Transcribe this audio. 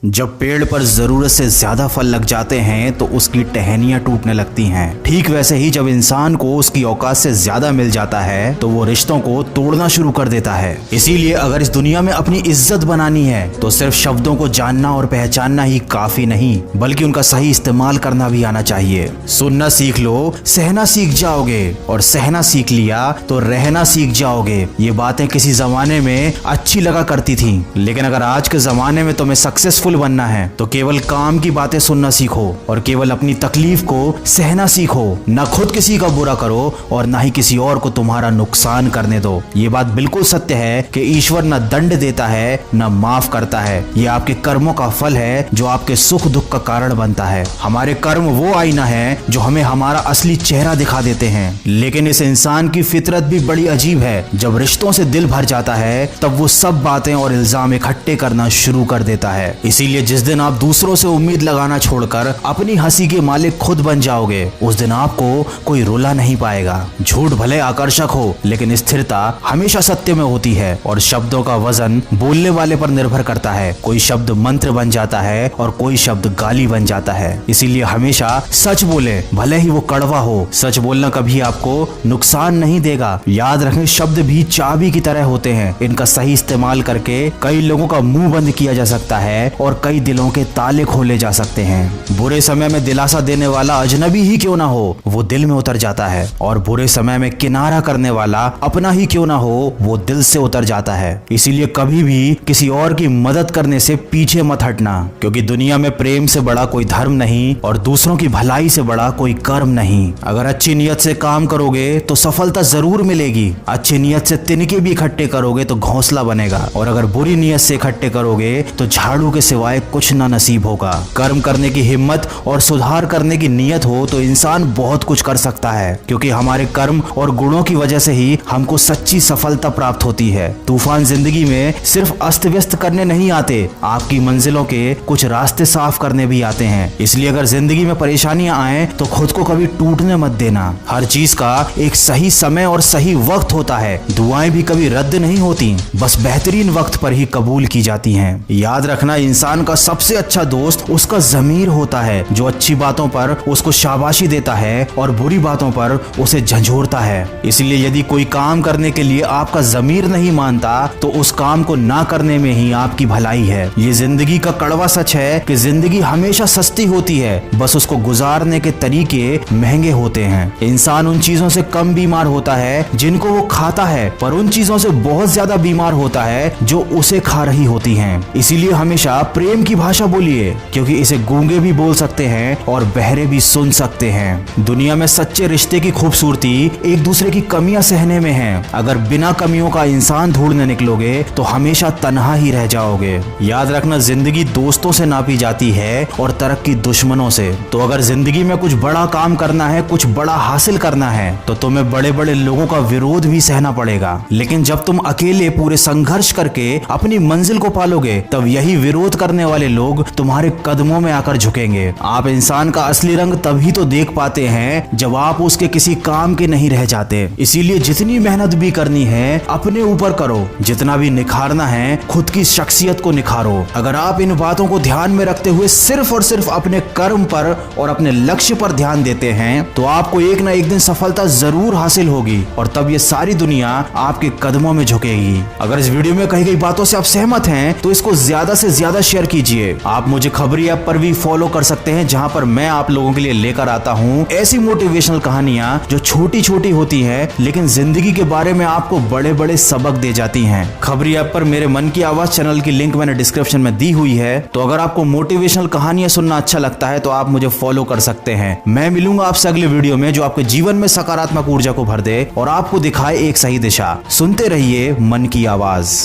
जब पेड़ पर जरूरत से ज्यादा फल लग जाते हैं तो उसकी टहनियां टूटने लगती हैं। ठीक वैसे ही जब इंसान को उसकी औकात से ज्यादा मिल जाता है तो वो रिश्तों को तोड़ना शुरू कर देता है। इसीलिए अगर इस दुनिया में अपनी इज्जत बनानी है तो सिर्फ शब्दों को जानना और पहचानना ही काफी नहीं, बल्कि उनका सही इस्तेमाल करना भी आना चाहिए। सुनना सीख लो, सहना सीख जाओगे, और सहना सीख लिया तो रहना सीख जाओगे। ये बातें किसी जमाने में अच्छी लगा करती थी, लेकिन अगर आज के जमाने में तुम्हें सक्सेसफुल बनना है तो केवल काम की बातें सुनना सीखो और केवल अपनी तकलीफ को सहना सीखो। न खुद किसी का बुरा करो और न ही किसी और को तुम्हारा नुकसान करने दो। ये बात बिल्कुल सत्य है कि ईश्वर न दंड देता है न माफ करता है। ये आपके कर्मों का फल है जो आपके सुख दुख का कारण बनता है। हमारे कर्म वो आईना है जो हमें हमारा असली चेहरा दिखा देते हैं। लेकिन इस इंसान की फितरत भी बड़ी अजीब है। जब रिश्तों से दिल भर जाता है तब वो सब बातें और इल्जाम इकट्ठे करना शुरू कर देता है। इसीलिए जिस दिन आप दूसरों से उम्मीद लगाना छोड़कर अपनी हंसी के मालिक खुद बन जाओगे, उस दिन आपको कोई रुला नहीं पाएगा। झूठ भले आकर्षक हो, लेकिन स्थिरता हमेशा सत्य में होती है। और शब्दों का वजन बोलने वाले पर निर्भर करता है। कोई शब्द मंत्र बन जाता है और कोई शब्द गाली बन जाता है। इसीलिए हमेशा सच बोले, भले ही वो कड़वा हो। सच बोलना कभी आपको नुकसान नहीं देगा। याद रखें, शब्द भी चाबी की तरह होते हैं। इनका सही इस्तेमाल करके कई लोगों का मुंह बंद किया जा सकता है और कई दिलों के ताले खोले जा सकते हैं। बुरे समय में दिलासा देने वाला अजनबी ही क्यों ना हो, वो दिल में उतर जाता है। और बुरे समय में किनारा करने वाला अपना ही क्यों ना हो, वो दिल से उतर जाता है। इसीलिए कभी भी किसी और की मदद करने से पीछे मत हटना, क्योंकि दुनिया में प्रेम से बड़ा कोई धर्म नहीं और दूसरों की भलाई से बड़ा कोई कर्म नहीं। अगर अच्छी नियत से काम करोगे तो सफलता जरूर मिलेगी। अच्छी नियत से तिनके भी इकट्ठे करोगे तो घोंसला बनेगा, और अगर बुरी नियत से इकट्ठे करोगे तो झाड़ू के सिवाय कुछ ना नसीब होगा। कर्म करने की हिम्मत और सुधार करने की नियत हो तो इंसान बहुत कुछ कर सकता है, क्योंकि हमारे कर्म और गुणों की वजह से ही हमको सच्ची सफलता प्राप्त होती है। तूफान जिंदगी में सिर्फ अस्त व्यस्त करने नहीं आते, आपकी मंजिलों के कुछ रास्ते साफ करने भी आते हैं। इसलिए अगर जिंदगी में परेशानियां आए तो खुद को कभी टूटने मत देना। हर चीज का एक सही समय और सही वक्त होता है। दुआएं भी कभी रद्द नहीं होती, बस बेहतरीन वक्त पर ही कबूल की जाती हैं। याद रखना, इंसान का सबसे अच्छा दोस्त उसका ज़मीर होता है, जो अच्छी बातों पर उसको शाबाशी देता है और बुरी बातों पर उसे झंझोरता है। इसलिए यदि कोई काम करने के लिए आपका ज़मीर नहीं मानता तो उस काम को ना करने में ही आपकी भलाई है। ये जिंदगी का कड़वा सच है कि जिंदगी हमेशा सस्ती होती है, बस उसको गुजारने के तरीके महंगे होते हैं। इंसान उन चीजों से कम बीमार होता है जिनको वो खाता है, पर उन चीजों से बहुत ज्यादा बीमार होता है जो उसे खा रही होती हैं। इसीलिए हमेशा प्रेम की भाषा बोलिए, क्योंकि इसे गूंगे भी बोल सकते हैं और बहरे भी सुन सकते हैं। दुनिया में सच्चे रिश्ते की खूबसूरती एक दूसरे की कमियां सहने में है। अगर बिना कमियों का इंसान ढूंढने निकलोगे तो हमेशा तन्हा ही रह जाओगे। याद रखना, जिंदगी दोस्तों से नापी जाती है और तरक्की दुश्मनों से। तो अगर जिंदगी में कुछ बड़ा काम करना है, कुछ बड़ा हासिल करना है, तो तुम्हें बड़े बड़े लोगों का विरोध भी सहना पड़ेगा। लेकिन जब तुम अकेले पूरे संघर्ष करके अपनी मंजिल को पालोगे, तब यही विरोध करने वाले लोग तुम्हारे कदमों में आकर झुकेंगे। आप इंसान का असली रंग तभी तो देख पाते हैं जब आप उसके किसी काम के नहीं रह जाते। इसीलिए जितनी मेहनत भी करनी है अपने ऊपर करो, जितना भी निखारना है खुद की शख्सियत को निखारो। अगर आप इन बातों को ध्यान में रखते हुए सिर्फ और सिर्फ अपने कर्म पर और अपने लक्ष्य पर ध्यान देते हैं तो आपको एक ना एक दिन सफलता जरूर हासिल होगी, और तब ये सारी दुनिया आपके कदमों में झुकेगी। अगर इस वीडियो में कही गई बातों से आप सहमत हैं तो इसको ज्यादा से ज्यादा शेयर कीजिए। आप मुझे खबरी ऐप पर भी फॉलो कर सकते हैं, जहां पर मैं आप लोगों के लिए लेकर आता हूं ऐसी मोटिवेशनल कहानियां जो छोटी छोटी होती हैं लेकिन जिंदगी के बारे में आपको बड़े बड़े सबक दे जाती हैं। खबरी ऐप पर मेरे मन की आवाज चैनल की लिंक मैंने डिस्क्रिप्शन में दी हुई है, तो अगर आपको मोटिवेशनल कहानियां सुनना अच्छा लगता है तो आप मुझे फॉलो कर सकते हैं। मैं मिलूंगा आपसे अगले वीडियो में जो आपके जीवन में सकारात्मक ऊर्जा को भर दे और आपको दिखाए एक सही दिशा। सुनते रहिए मन की आवाज।